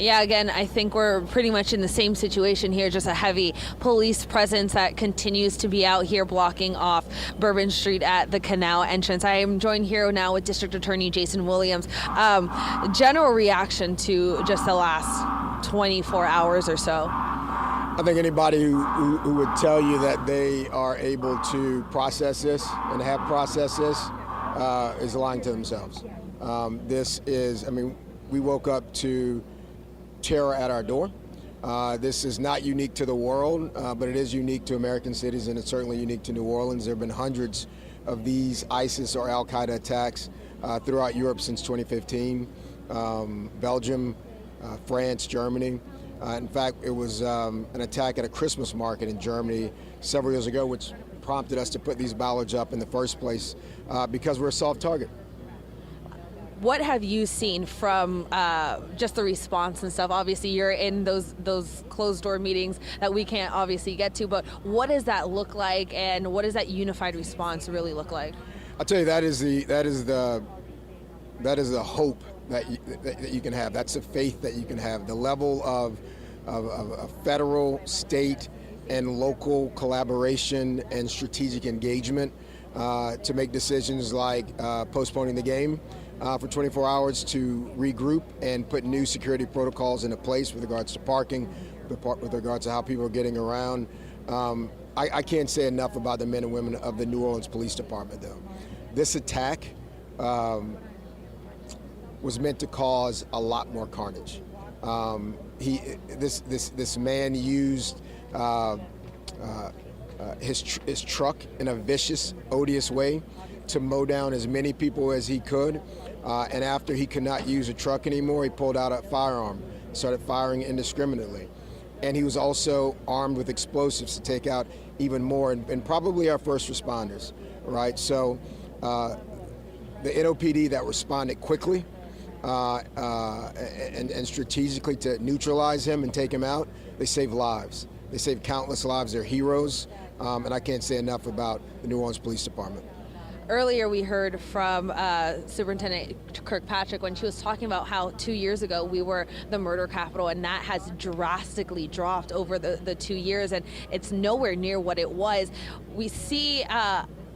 Yeah, again, I think we're pretty much in the same situation here, just a heavy police presence that continues to be out here blocking off Bourbon Street at the canal entrance. I am joined here now with District Attorney Jason Williams. General reaction to just the last 24 hours or so? I think anybody who would tell you that they are able to process this and have processed this is lying to themselves. We woke up to terror at our door. This is not unique to the world, but it is unique to American cities, and it's certainly unique to New Orleans. There have been hundreds of these ISIS or Al-Qaeda attacks throughout Europe since 2015, Belgium, France, Germany. In fact, it was an attack at a Christmas market in Germany several years ago, which prompted us to put these bollards up in the first place because we're a soft target. What have you seen from just the response and stuff? Obviously, you're in those closed-door meetings that we can't obviously get to, but what does that look like, and what does that unified response really look like? I'll tell you, that is the hope that you can have. That's the faith that you can have. The level of federal, state, and local collaboration and strategic engagement to make decisions like postponing the game for 24 hours to regroup and put new security protocols into place with regards to parking, with regards to how people are getting around. I can't say enough about the men and women of the New Orleans Police Department, though. This attack was meant to cause a lot more carnage. This man used his truck in a vicious, odious way to mow down as many people as he could. And after he could not use a truck anymore, he pulled out a firearm, started firing indiscriminately. And he was also armed with explosives to take out even more, and probably our first responders, right? So the NOPD that responded quickly and strategically to neutralize him and take him out, they saved lives. They saved countless lives. They're heroes, and I can't say enough about the New Orleans Police Department. Earlier we heard from Superintendent Kirkpatrick when she was talking about how 2 years ago we were the murder capital, and that has drastically dropped over the 2 years, and it's nowhere near what it was. We see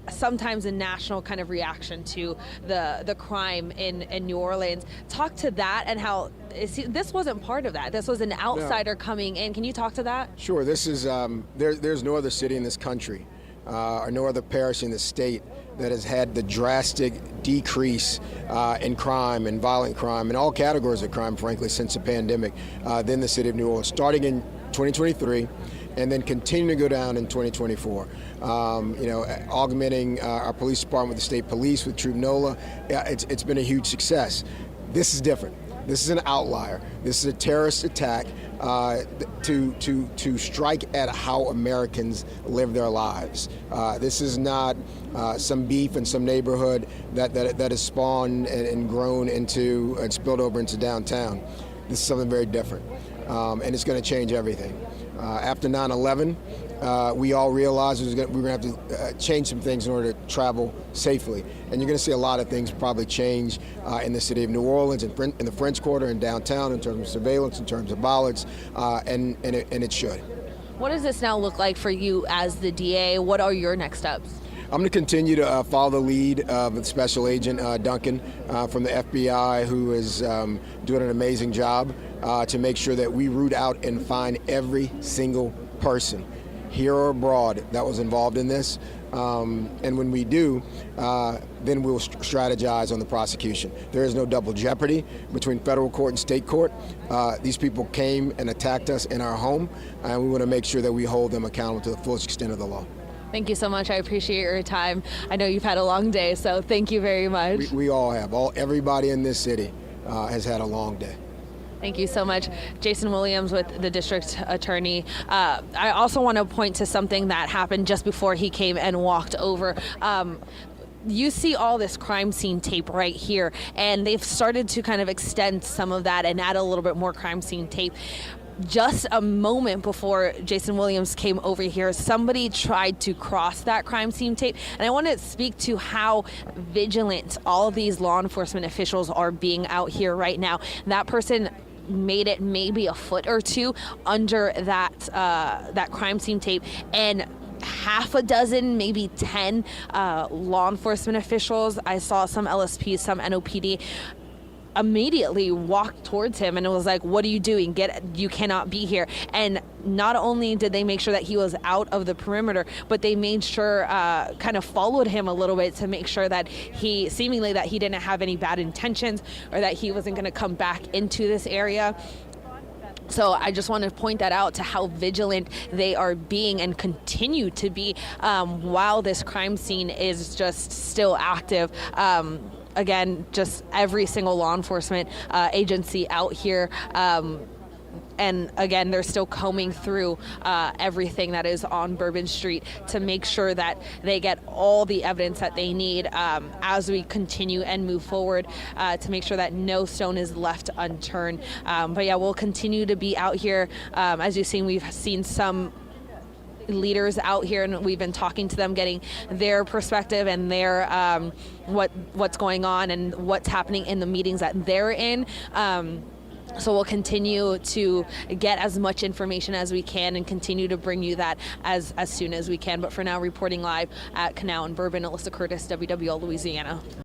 sometimes a national kind of reaction to the crime in New Orleans. Talk to that and how this wasn't part of that. This was an outsider coming in. Can you talk to that? Sure. This is there's no other city in this country or no other parish in the state that has had the drastic decrease in crime and violent crime and all categories of crime, frankly, since the pandemic than the city of New Orleans, starting in 2023 and then continuing to go down in 2024. Augmenting our police department with the state police, with Troop NOLA, it's been a huge success. This is different. This is an outlier. This is a terrorist attack to strike at how Americans live their lives. This is not some beef in some neighborhood that has spawned and grown into and spilled over into downtown. This is something very different, and it's going to change everything. After 9/11, we all realized we were going to have to change some things in order to travel safely. And you're going to see a lot of things probably change in the city of New Orleans, in the French Quarter, and downtown, in terms of surveillance, in terms of bollards, and it should. What does this now look like for you as the DA? What are your next steps? I'm going to continue to follow the lead of Special Agent Duncan from the FBI, who is doing an amazing job to make sure that we root out and find every single person, here or abroad, that was involved in this. And when we do, then we'll strategize on the prosecution. There is no double jeopardy between federal court and state court. These people came and attacked us in our home, and we want to make sure that we hold them accountable to the fullest extent of the law. Thank you so much. I appreciate your time. I know you've had a long day, so thank you very much. We all have. Everybody in this city has had a long day. Thank you so much. Jason Williams with the District Attorney. I also want to point to something that happened just before he came and walked over. You see all this crime scene tape right here, and they've started to kind of extend some of that and add a little bit more crime scene tape. Just a moment before Jason Williams came over here, somebody tried to cross that crime scene tape. And I want to speak to how vigilant all of these law enforcement officials are being out here right now. That person made it maybe a foot or two under that crime scene tape, and half a dozen, maybe 10 law enforcement officials, I saw some LSPs, some NOPD, immediately walked towards him and it was like, what are you doing? You cannot be here. And not only did they make sure that he was out of the perimeter, but they made sure, kind of followed him a little bit to make sure that he didn't have any bad intentions or that he wasn't going to come back into this area. So I just want to point that out to how vigilant they are being and continue to be while this crime scene is just still active. Again, just every single law enforcement agency out here. And again, they're still combing through everything that is on Bourbon Street to make sure that they get all the evidence that they need as we continue and move forward to make sure that no stone is left unturned. But yeah, we'll continue to be out here. As you've seen, we've seen some leaders out here and we've been talking to them, getting their perspective and their what's going on and what's happening in the meetings that they're in. So we'll continue to get as much information as we can and continue to bring you that as soon as we can. But for now, reporting live at Canal and Bourbon, Alyssa Curtis, WWL Louisiana.